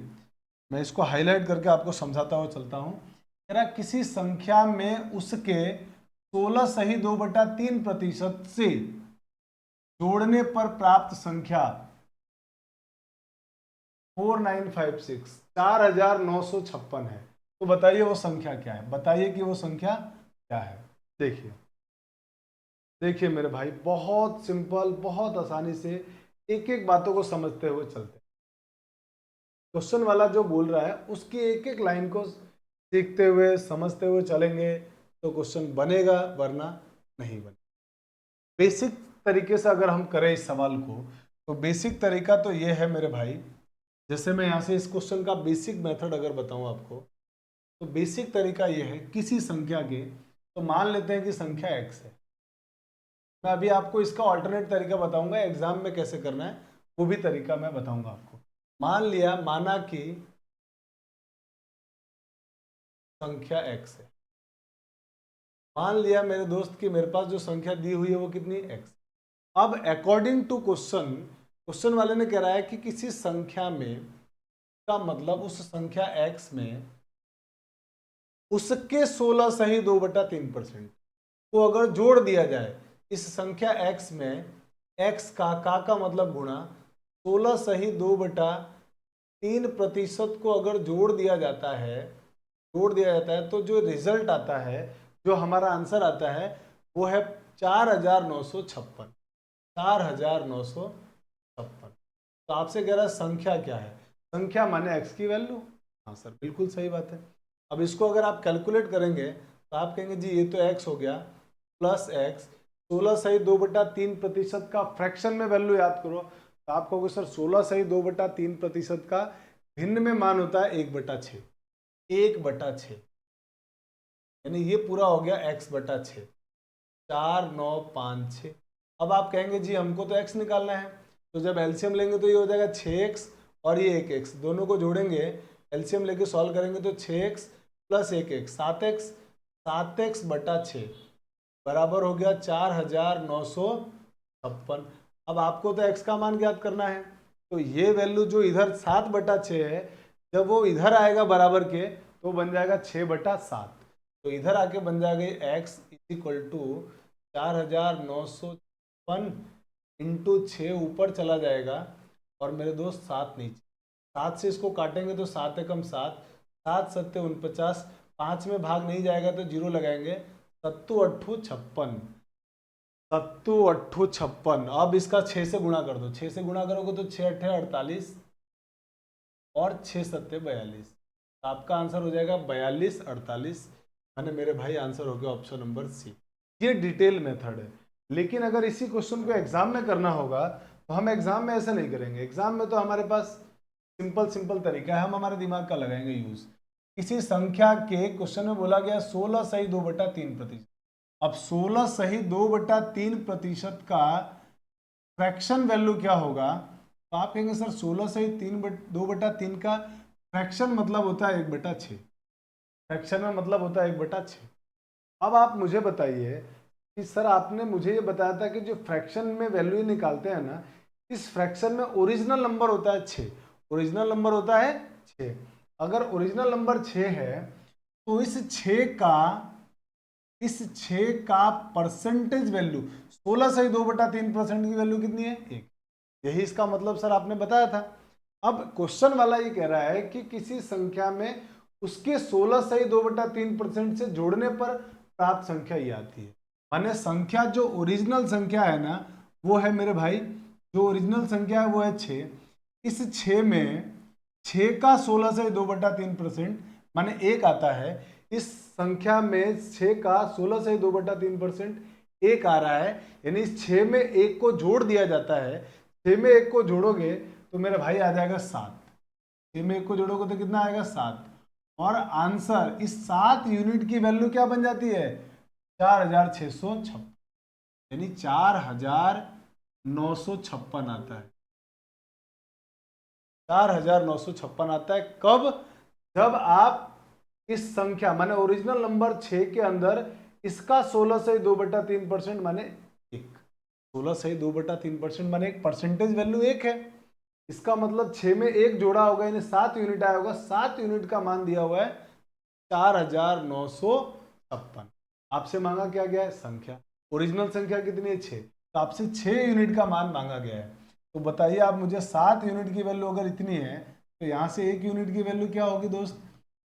मैं इसको हाईलाइट करके आपको समझाता हुआ चलता हूं। मेरा किसी संख्या में उसके 16 सही 2/3% से जोड़ने पर प्राप्त संख्या 4956 4956 है। तो बताइए वो संख्या क्या है, बताइए कि वो संख्या क्या है। देखिए देखिए मेरे भाई, बहुत सिंपल, बहुत आसानी से एक एक बातों को समझते हुए चलते हैं। क्वेश्चन वाला जो बोल रहा है उसकी एक एक लाइन को सीखते हुए समझते हुए चलेंगे तो क्वेश्चन बनेगा, वरना नहीं बनेगा। बेसिक तरीके से अगर हम करें इस सवाल को, तो बेसिक तरीका तो ये है मेरे भाई, जैसे मैं यहाँ से इस क्वेश्चन का बेसिक मेथड अगर बताऊं आपको, तो बेसिक तरीका ये है किसी संख्या के, तो मान लेते हैं कि संख्या x है। मैं अभी आपको इसका ऑल्टरनेट तरीका बताऊंगा, एग्जाम में कैसे करना है वो भी तरीका मैं बताऊंगा आपको। मान लिया, माना कि संख्या x है। मान लिया मेरे दोस्त कि मेरे पास जो संख्या दी हुई है वो कितनी, x। अब अकॉर्डिंग टू क्वेश्चन, क्वेश्चन वाले ने कह रहा है कि किसी संख्या में, का मतलब उस संख्या x में उसके 16 सही 2/3% को अगर जोड़ दिया जाए, इस संख्या x में x का मतलब गुणा 16 सही 2/3% को अगर जोड़ दिया जाता है, तो जो रिजल्ट आता है, जो हमारा आंसर आता है वो है 4956। 4956। तो आपसे कह रहा है संख्या क्या है, संख्या माने x की वैल्यू। हाँ सर, बिल्कुल सही बात है। अब इसको अगर आप कैलकुलेट करेंगे तो आप कहेंगे जी ये तो x हो गया, प्लस x 16 सही 2/3% का फ्रैक्शन में वैल्यू याद करो, तो आप कहोगे सर 16 सही 2/3% का भिन्न में मान होता है 1/6। 1/6 यानी ये पूरा हो गया x/6, 4956। अब आप कहेंगे जी हमको तो x निकालना है, तो जब एलसीएम लेंगे तो ये हो जाएगा 6x और ये 1x, दोनों को जोड़ेंगे, एलसीएम लेके सॉल्व करेंगे तो 6x plus 1x 7x, 7x/6 बराबर हो गया 4956। अब आपको तो x का मान ज्ञात करना है, तो ये वैल्यू जो इधर 7/6 है, जब वो इधर आएगा बराबर के तो बन जाएगा 6/7। तो इधर आके बन जाएगा x इक्वल टू 4956 इंटू 6 ऊपर चला जाएगा और मेरे दोस्त 7 नीचे। 7 से इसको काटेंगे तो 7 एकम 7, 7 सत्ते 49, 5 में भाग नहीं जाएगा तो 0 लगाएंगे, 7×8=56। 7×8=56। अब इसका 6 से गुणा कर दो, 6 से गुणा करोगे तो 6×8=48 और 6×7=42। आपका आंसर हो जाएगा 4248। मैंने मेरे भाई आंसर हो गया ऑप्शन नंबर सी। ये डिटेल मेथड है, लेकिन अगर इसी क्वेश्चन को एग्जाम में करना होगा तो हम एग्जाम में ऐसा नहीं करेंगे। एग्जाम में तो हमारे पास सिंपल तरीका है, हम हमारे दिमाग का लगाएंगे यूज। किसी संख्या के, क्वेश्चन में बोला गया 16 सही 2/3%। अब 16 सही 2/3% का फ्रैक्शन वैल्यू क्या होगा, तो आप कहेंगे सर 16 सही 2/3 का फ्रैक्शन मतलब होता है 1/6। फ्रैक्शन में मतलब होता है 1/6। अब आप मुझे बताइए कि सर आपने मुझे ये बताया था कि जो फ्रैक्शन में वैल्यू निकालते हैं ना, इस फ्रैक्शन में ओरिजिनल नंबर होता है 6। ओरिजिनल नंबर होता है 6। अगर ओरिजिनल नंबर 6 है तो इस 6 का परसेंटेज वैल्यू, 16 सही 2/3% की वैल्यू कितनी है, 1। यही इसका मतलब सर आपने बताया था। अब क्वेश्चन वाला ये कह रहा है कि किसी संख्या में उसके 16 सही 2/3% से जोड़ने पर प्राप्त संख्या ये आती है। माने संख्या जो ओरिजिनल संख्या है ना, वो है मेरे भाई, जो ओरिजिनल संख्या है वो है 6। इस 6 में 6 का 16 सही 2/3% माने 1 आता है। इस संख्या में 6 का 16 सही 2/3% 1 आ रहा है, यानी इस 6 में 1 को जोड़ दिया जाता है। 6 में 1 को जोड़ोगे तो मेरे भाई आ जाएगा 7। 6 में 1 को जोड़ोगे तो कितना आएगा, 7। और आंसर इस 7 यूनिट की वैल्यू क्या बन जाती है, 4656, यानी 4956 आता है। 4956 आता है कब, जब आप इस संख्या माने ओरिजिनल नंबर 6 के अंदर इसका 16 से 2/3% माने 1। 16 सही 2/3% माने एक परसेंटेज वैल्यू 1 है। इसका मतलब 6 में 1 जोड़ा होगा यानी 7 यूनिट आया होगा। 7 यूनिट का मान दिया हुआ है 4956। आपसे मांगा क्या गया है? संख्या। ओरिजिनल संख्या कितनी है? 6। तो आपसे 6 यूनिट का मान मांगा गया है। तो बताइए आप मुझे 7 यूनिट की वैल्यू अगर इतनी है तो यहाँ से 1 यूनिट की वैल्यू क्या होगी दोस्त?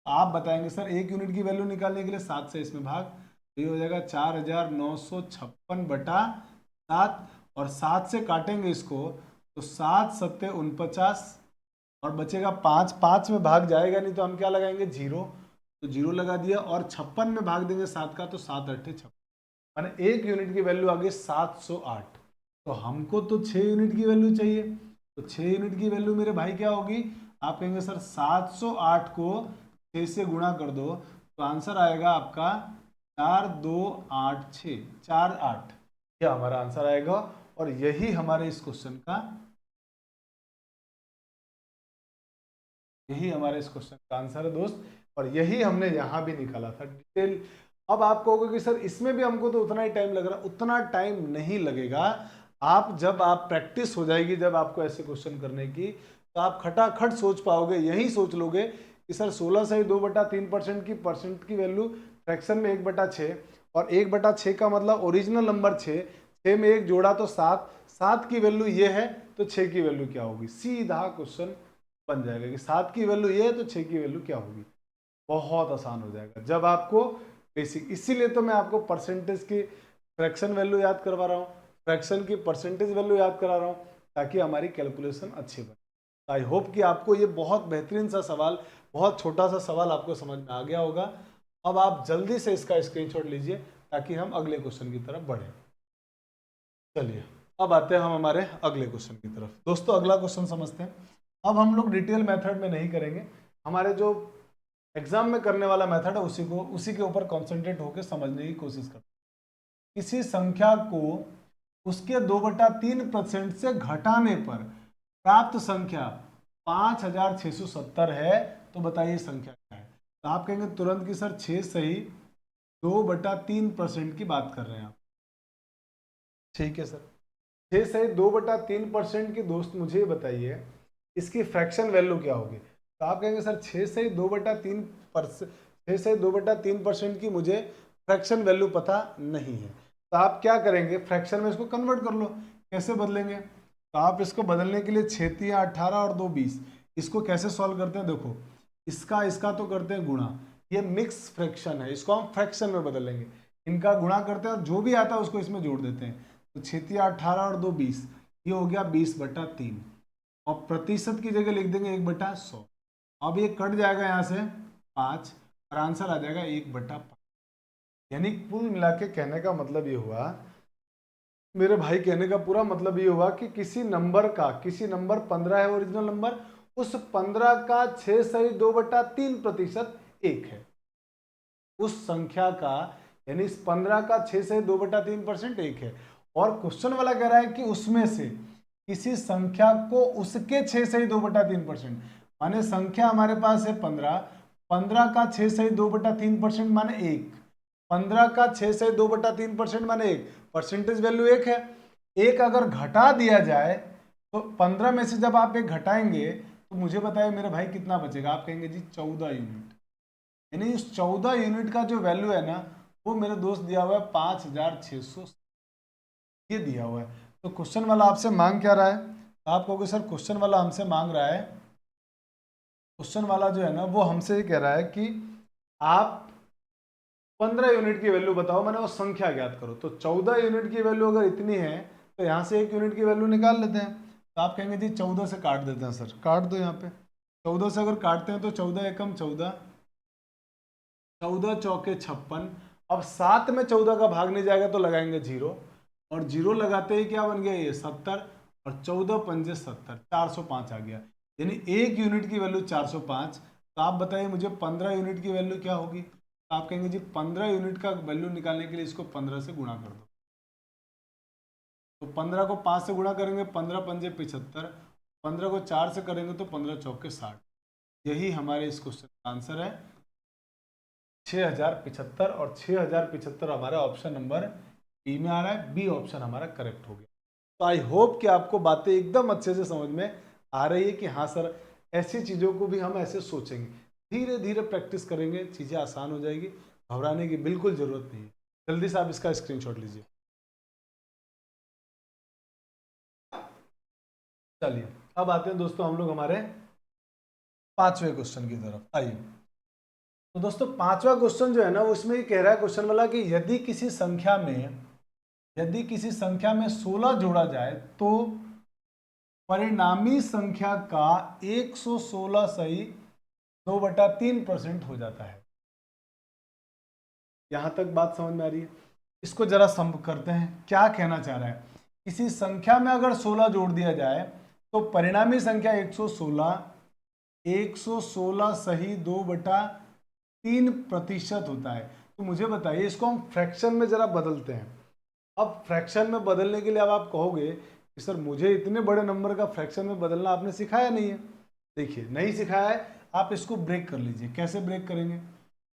आप बताएंगे सर 1 यूनिट की वैल्यू निकालने के लिए 7 से इसमें भाग, तो ये हो जाएगा 4956/7 और 7 से काटेंगे इसको तो 7 सत्ते 49 और बचेगा 5। 5 में भाग जाएगा नहीं तो हम क्या लगाएंगे? 0। तो 0 लगा दिया और 56 में भाग देंगे 7 का तो 7 अट्ठे 56 माने 1 यूनिट की वैल्यू आ गई 708। तो हमको तो 6 यूनिट की वैल्यू चाहिए। तो 6 यूनिट की वैल्यू मेरे भाई क्या होगी? आप कहेंगे सर 708 को 6 से गुणा कर दो तो आंसर आएगा आपका 4286 48। यह हमारा आंसर आएगा और यही हमारे इस क्वेश्चन का आंसर है दोस्त। और यही हमने यहां भी निकाला था डिटेल। अब आप कहोगे कि सर इसमें भी हमको तो उतना ही टाइम लग रहा है। उतना टाइम नहीं लगेगा। आप जब आप प्रैक्टिस हो जाएगी जब आपको ऐसे क्वेश्चन करने की तो आप खटाखट सोच पाओगे। यही सोच लोगे कि सर 16 सही 2/3% की परसेंट की वैल्यू फ्रैक्शन में 1/6 और 1/6 का मतलब ओरिजिनल नंबर 6। 6 में 1 जोड़ा तो 7। 7 की वैल्यू ये है तो 6 की वैल्यू क्या होगी? सीधा क्वेश्चन बन जाएगा कि 7 की वैल्यू ये है तो 6 की वैल्यू क्या होगी। बहुत आसान हो जाएगा जब आपको बेसिक। इसीलिए तो मैं आपको परसेंटेज की फ्रैक्शन वैल्यू याद करवा रहा हूँ, फ्रैक्शन की परसेंटेज वैल्यू याद करा रहा हूँ ताकि हमारी कैलकुलेशन अच्छी बने। आई होप कि आपको ये बहुत बेहतरीन सा सवाल, बहुत छोटा सा सवाल आपको समझ में आ गया होगा। अब आप जल्दी से इसका स्क्रीनशॉट लीजिए ताकि हम अगले क्वेश्चन की तरफ बढ़े। चलिए अब आते हैं हम हमारे अगले क्वेश्चन की तरफ। दोस्तों अगला क्वेश्चन समझते हैं। अब हम लोग डिटेल मेथड में नहीं करेंगे, हमारे जो एग्जाम में करने वाला मेथड है उसी के ऊपर कॉन्सेंट्रेट होकर समझने की कोशिश करते हैं। किसी संख्या को उसके 2/3% से घटाने पर प्राप्त संख्या 5670 है तो बताइए संख्या क्या है? तो आप कहेंगे तुरंत कि सर 6 सही 2/3% की बात कर रहे हैं आप। ठीक है सर, 6 सही 2/3% की दोस्त मुझे ये बताइए इसकी फ्रैक्शन वैल्यू क्या होगी? तो आप कहेंगे सर 6 सही 2/3%, 6 सही 2/3% की मुझे फ्रैक्शन वैल्यू पता नहीं है। तो आप क्या करेंगे? फ्रैक्शन में इसको कन्वर्ट कर लो। कैसे बदलेंगे? तो आप इसको बदलने के लिए 6 तिया 18 और 2 20, इसको कैसे सॉल्व करते हैं? देखो इसका तो करते हैं गुणा, ये मिक्स फ्रैक्शन है, इसको हम फ्रैक्शन में बदलेंगे। इनका गुणा करते हैं और जो भी आता है उसको इसमें जोड़ देते हैं। तो 6 तिया 18 और 2 20, ये हो गया 20/3 और प्रतिशत की जगह लिख देंगे 1/100। अब ये कट जाएगा यहाँ से 5 और आंसर आ जाएगा 1/5। यानी कुल मिला के कहने का मतलब ये हुआ मेरे भाई, कहने का पूरा मतलब ये हुआ कि किसी नंबर 15 है ओरिजिनल नंबर, उस 15 का 6 सही 2/3% 1 है। उस संख्या का यानी इस 15 का 6 सही 2/3% 1 है। और क्वेश्चन वाला कह रहा है कि उसमें से किसी संख्या को उसके 6 सही 2/3%, माने संख्या हमारे पास है 15, 15 का 6 सही 2/3% माने 1, 15 का 6 सही 2/3% माने 1, परसेंटेज वैल्यू 1 है। 1 अगर घटा दिया जाए तो 15 में से जब आप 1 घटाएंगे तो मुझे बताइए मेरे भाई कितना बचेगा? आप कहेंगे जी 14 यूनिट। यानी इस 14 यूनिट का जो वैल्यू है ना वो मेरे दोस्त दिया हुआ है 5600, ये दिया हुआ है। तो क्वेश्चन वाला आपसे मांग क्या रहा है? आप कहोगे सर क्वेश्चन वाला हमसे मांग रहा है, क्वेश्चन वाला जो है ना वो हमसे ये कह रहा है कि आप 15 यूनिट की वैल्यू बताओ, मैंने वो संख्या ज्ञात करो। तो 14 यूनिट की वैल्यू अगर इतनी है तो यहाँ से 1 यूनिट की वैल्यू निकाल लेते हैं। तो आप कहेंगे जी 14 से काट देते हैं सर, काट दो यहाँ पे। 14 से अगर काटते हैं तो 14 एकम 14, 14 चौके 56। अब 7 में 14 का भाग नहीं जाएगा तो लगाएंगे 0 और 0 लगाते ही क्या बन गया? ये 70 और 14 पंजे 70, 405 आ गया। यानी 1 यूनिट की वैल्यू 405। तो आप बताइए मुझे 15 यूनिट की वैल्यू क्या होगी? तो आप कहेंगे जी 15 यूनिट का वैल्यू निकालने के लिए इसको 15 से गुणा कर दो। तो 15 को 5 से गुणा करेंगे 15 पंजे 75, 15 को 4 से करेंगे तो 15 चौके 60। यही हमारे इस क्वेश्चन का आंसर है 6075। और 6075 हमारा ऑप्शन नंबर ई में आ रहा है, बी ऑप्शन हमारा करेक्ट हो गया। तो आई होप कि आपको बातें एकदम अच्छे से समझ में आ रही है कि हाँ सर, ऐसी चीज़ों को भी हम ऐसे सोचेंगे। धीरे धीरे प्रैक्टिस करेंगे, चीज़ें आसान हो जाएगी, घबराने की बिल्कुल ज़रूरत नहीं है। जल्दी से आप इसका स्क्रीनशॉट लीजिए। चलिए अब आते हैं दोस्तों हम लोग हमारे पांचवें क्वेश्चन की तरफ। आइए, तो दोस्तों पांचवा क्वेश्चन जो है ना, उसमें ये कह रहा है क्वेश्चन वाला कि यदि किसी संख्या में 16 जोड़ा जाए तो परिणामी संख्या का 116 सही 2/3% हो जाता है। यहां तक बात समझ में आ रही है? इसको जरा सम करते हैं, क्या कहना चाह रहा है। किसी संख्या में अगर 16 जोड़ दिया जाए तो परिणामी संख्या 116 सही 2/3% होता है। तो मुझे बताइए, इसको हम फ्रैक्शन में जरा बदलते हैं। अब फ्रैक्शन में बदलने के लिए अब आप कहोगे कि सर मुझे इतने बड़े नंबर का फ्रैक्शन में बदलना आपने सिखाया नहीं है। देखिए, नहीं सिखाया है, आप इसको ब्रेक कर लीजिए। कैसे ब्रेक करेंगे?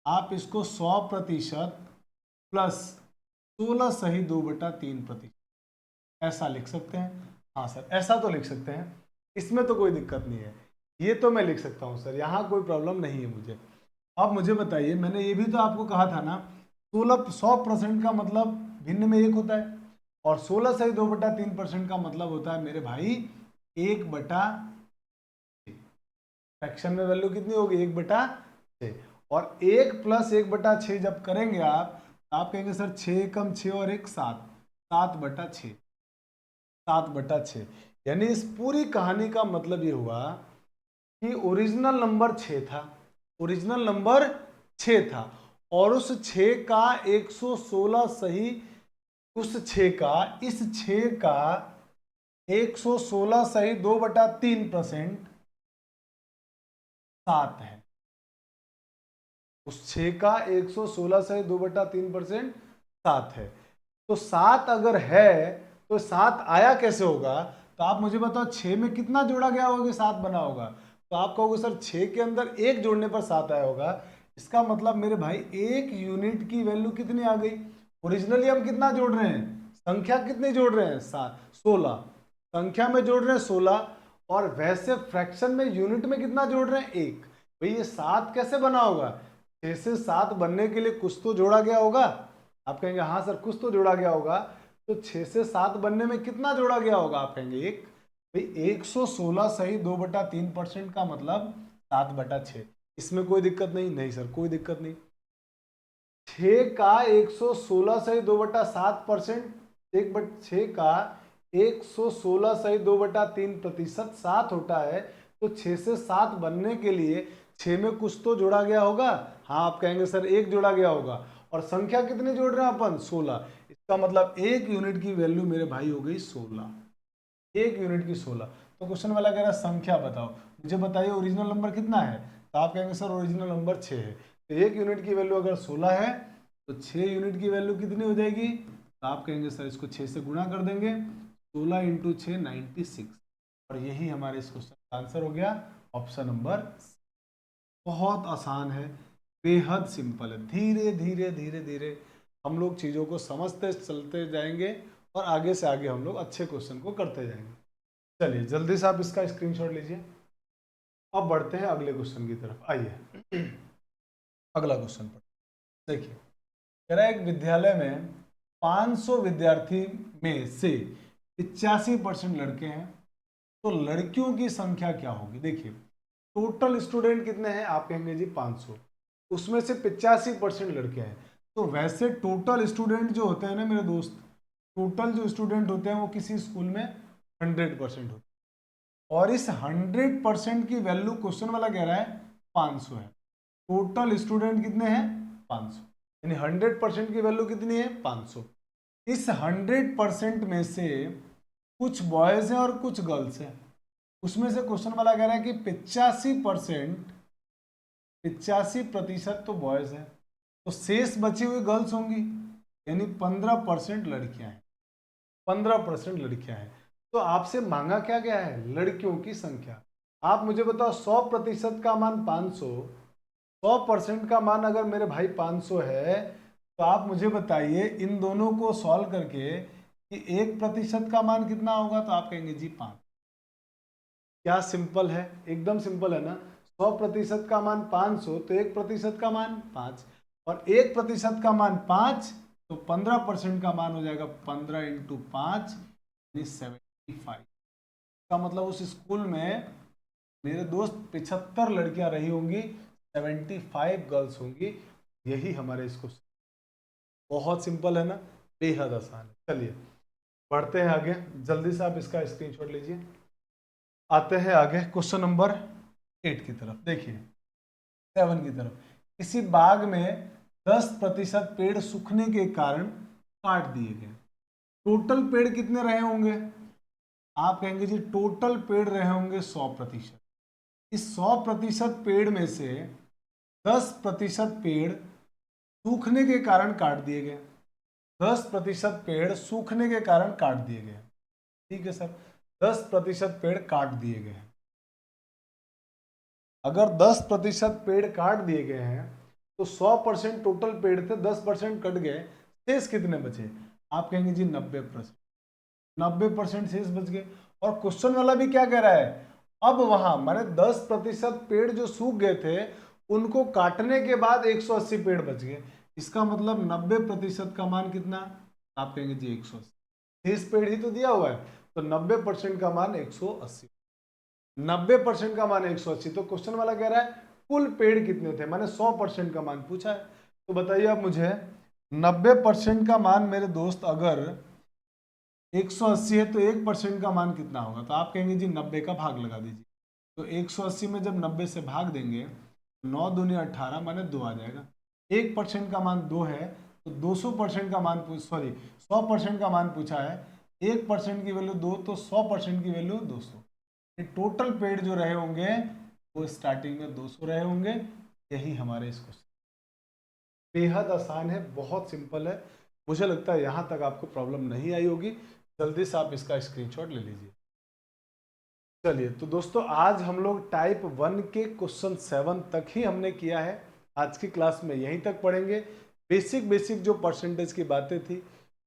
आप इसको 100% प्लस 16 सही 2/3% ऐसा लिख सकते हैं। हाँ सर, ऐसा तो लिख सकते हैं, इसमें तो कोई दिक्कत नहीं है, ये तो मैं लिख सकता हूँ सर, यहाँ कोई प्रॉब्लम नहीं है मुझे। अब मुझे बताइए, मैंने ये भी तो आपको कहा था ना, 100% का मतलब भिन्न में 1 होता है, और 16 सही 2/3% का मतलब होता है मेरे भाई 1/6। फ्रैक्शन में वैल्यू कितनी होगी? 1/6। और 1 प्लस 1/6 जब करेंगे आप कहेंगे सर 6 कम 6 और 1 7, 7/6, 7/6। यानी इस पूरी कहानी का मतलब ये हुआ कि ओरिजिनल नंबर 6 था, ओरिजिनल नंबर 6 था, और उस 6 का 116 सही, उस 6 का, इस 6 का 116 सही 2/3% 7 है। उस 6 का 116 सही 2/3% 7 है। तो 7 अगर है तो 7 आया कैसे होगा? तो आप मुझे बताओ, 6 में कितना जोड़ा गया होगा कि 7 बना होगा? तो आप कहोगे सर 6 के अंदर 1 जोड़ने पर 7 आया होगा। इसका मतलब मेरे भाई 1 यूनिट की वैल्यू कितनी आ गई? ओरिजिनली हम कितना जोड़ रहे हैं? संख्या कितनी जोड़ रहे हैं? 16 संख्या में जोड़ रहे हैं 16, और वैसे फ्रैक्शन में यूनिट में कितना जोड़ रहे हैं? 1। भाई ये 7 कैसे बना होगा? 6 से 7 बनने के लिए कुछ तो जोड़ा गया होगा। आप कहेंगे हाँ सर कुछ तो जोड़ा गया होगा। तो 6 से 7 बनने में कितना जोड़ा गया होगा? आप कहेंगे 1। भाई 116 सही 2/3% का मतलब 7/6। इसमें कोई दिक्कत नहीं? नहीं सर कोई दिक्कत नहीं। 6 का 116 सही 2/7%, 6 का 116 सही 2/3% 7 होता है। तो 6 से 7 बनने के लिए 6 में कुछ तो जोड़ा गया होगा। हाँ, आप कहेंगे सर 1 जोड़ा गया होगा, और संख्या कितनी जोड़ रहे हैं अपन? 16। इसका मतलब 1 यूनिट की वैल्यू मेरे भाई हो गई 16, 1 यूनिट की 16। तो क्वेश्चन वाला कह रहा है संख्या बताओ, मुझे बताइए ओरिजिनल नंबर कितना है? तो आप कहेंगे सर ओरिजिनल नंबर 6 है। तो 1 यूनिट की वैल्यू अगर 16 है तो 6 यूनिट की वैल्यू कितनी हो जाएगी? तो आप कहेंगे सर इसको 6 से गुणा कर देंगे, 16 इंटू 6 96। और यही हमारे इस क्वेश्चन का आंसर हो गया, ऑप्शन नंबर। बहुत आसान है, बेहद सिंपल है। धीरे धीरे धीरे धीरे हम लोग चीज़ों को समझते चलते जाएंगे, और आगे से आगे हम लोग अच्छे क्वेश्चन को करते जाएंगे। चलिए जल्दी से आप इसका स्क्रीनशॉट लीजिए। अब बढ़ते हैं अगले क्वेश्चन की तरफ। आइए अगला क्वेश्चन पर देखिए, कह रहा है एक विद्यालय में 500 विद्यार्थी में से 85% लड़के हैं, तो लड़कियों की संख्या क्या होगी? देखिए, टोटल स्टूडेंट कितने हैं? आप कहेंगे जी 500, उसमें से 85% लड़के हैं। तो वैसे टोटल स्टूडेंट जो होते हैं ना मेरे दोस्त, टोटल जो स्टूडेंट होते हैं वो किसी स्कूल में 100% होते हैं, और इस 100% की वैल्यू क्वेश्चन वाला कह रहा है 500 है। टोटल स्टूडेंट कितने हैं? 500, यानी 100% की वैल्यू कितनी है? 500। इस 100% में से कुछ बॉयज हैं और कुछ गर्ल्स हैं। उसमें से क्वेश्चन वाला कह रहा है कि 85% तो बॉयज हैं, तो शेष बची हुई गर्ल्स होंगी, यानी 15% लड़कियां हैं, 15% लड़कियां हैं। तो आपसे मांगा क्या गया है? लड़कियों की संख्या। आप मुझे बताओ, 100% का मान 500, 100% का मान अगर मेरे भाई 500 है, तो आप मुझे बताइए इन दोनों को सॉल्व करके कि 1% का मान कितना होगा, तो आप कहेंगे जी 5। क्या सिंपल है, एकदम सिंपल है ना। 100% का मान 500, तो 1% का मान 5, और 1% का मान 5, तो 15% का मान हो जाएगा 15 इंटू 5 यानी 75। का मतलब उस स्कूल में मेरे दोस्त 75 लड़कियां रही होंगी, 75 गर्ल्स होंगी। यही हमारे इसको, बहुत सिंपल है ना, बेहद आसान है। चलिए बढ़ते हैं आगे, जल्दी से आप इसका स्क्रीनशॉट लीजिए। आते हैं आगे क्वेश्चन नंबर 8 की तरफ। देखिए 7 की तरफ, किसी बाग में 10% पेड़ सूखने के कारण काट दिए गए। टोटल पेड़ कितने रहे होंगे, आप कहेंगे जी टोटल पेड़ रहे होंगे 100%। इस 100% पेड़ में से 10% पेड़ सूखने के कारण काट दिए गए। 10% पेड़ सूखने के कारण काट दिए गए। ठीक है सर, 10% पेड़ काट दिए गए हैं। अगर 10% पेड़ काट दिए गए हैं तो 100% टोटल पेड़ थे, 10% कट गए, शेष कितने बचे, आप कहेंगे जी 90%। 90% शेष बच गए। और क्वेश्चन वाला भी क्या कह रहा है, अब वहां माने 10% पेड़ जो सूख गए थे उनको काटने के बाद 180 पेड़ बच गए। इसका मतलब 90% का मान कितना, आप कहेंगे जी 180। शेष पेड़ ही तो दिया हुआ है, तो 90% का मान 180। 90% का मान 180, तो क्वेश्चन वाला कह रहा है कुल पेड़ कितने थे, मैंने 100% का मान पूछा है। तो बताइए आप मुझे, 90% का मान मेरे दोस्त अगर 180 है तो 1% का मान कितना होगा, तो आप कहेंगे जी 90 का भाग लगा दीजिए। तो 180 में जब 90 से भाग देंगे, 9 दूनी 18 माने 2 आ जाएगा। 1% का मान 2 है, तो 200% का मान 100% का मान पूछा है। 1% की वैल्यू 2, तो 100% की वैल्यू 200। टोटल पेड़ जो रहे होंगे वो स्टार्टिंग में 200 रहे होंगे। यही हमारे इस क्वेश्चन, बेहद आसान है, बहुत सिंपल है। मुझे लगता है यहां तक आपको प्रॉब्लम नहीं आई होगी। जल्दी से आप इसका स्क्रीनशॉट ले लीजिए। चलिए तो दोस्तों, आज हम लोग टाइप 1 के क्वेश्चन 7 तक ही हमने किया है। आज की क्लास में यहीं तक पढ़ेंगे। बेसिक बेसिक जो परसेंटेज की बातें थी,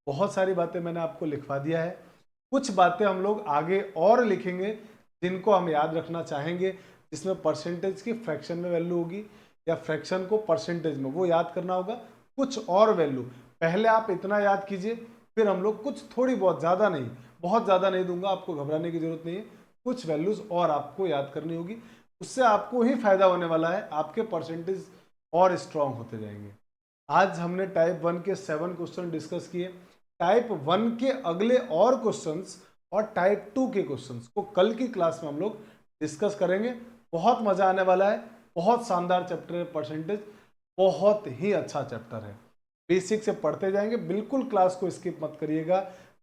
बहुत सारी बातें मैंने आपको लिखवा दिया है। कुछ बातें हम लोग आगे और लिखेंगे जिनको हम याद रखना चाहेंगे, जिसमें परसेंटेज की फ्रैक्शन में वैल्यू होगी या फ्रैक्शन को परसेंटेज में, वो याद करना होगा। कुछ और वैल्यू पहले आप इतना याद कीजिए, फिर हम लोग कुछ थोड़ी बहुत, ज़्यादा नहीं, बहुत ज़्यादा नहीं दूंगा, आपको घबराने की जरूरत नहीं है। कुछ वैल्यूज और आपको याद करनी होगी, उससे आपको ही फायदा होने वाला है, आपके परसेंटेज और स्ट्रांग होते जाएंगे। आज हमने टाइप 1 के 7 क्वेश्चन डिस्कस किए। टाइप 1 के अगले और क्वेश्चंस और टाइप 2 के क्वेश्चंस को कल की क्लास में हम लोग डिस्कस करेंगे। बहुत मजा आने वाला है, बहुत शानदार चैप्टर है परसेंटेज, बहुत ही अच्छा चैप्टर है। बेसिक से पढ़ते जाएंगे, बिल्कुल क्लास को स्किप मत करिएगा,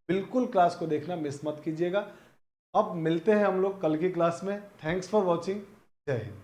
बिल्कुल क्लास को देखना मिस मत कीजिएगा। अब मिलते हैं हम लोग कल की क्लास में। Thanks for watching. जय हिंद।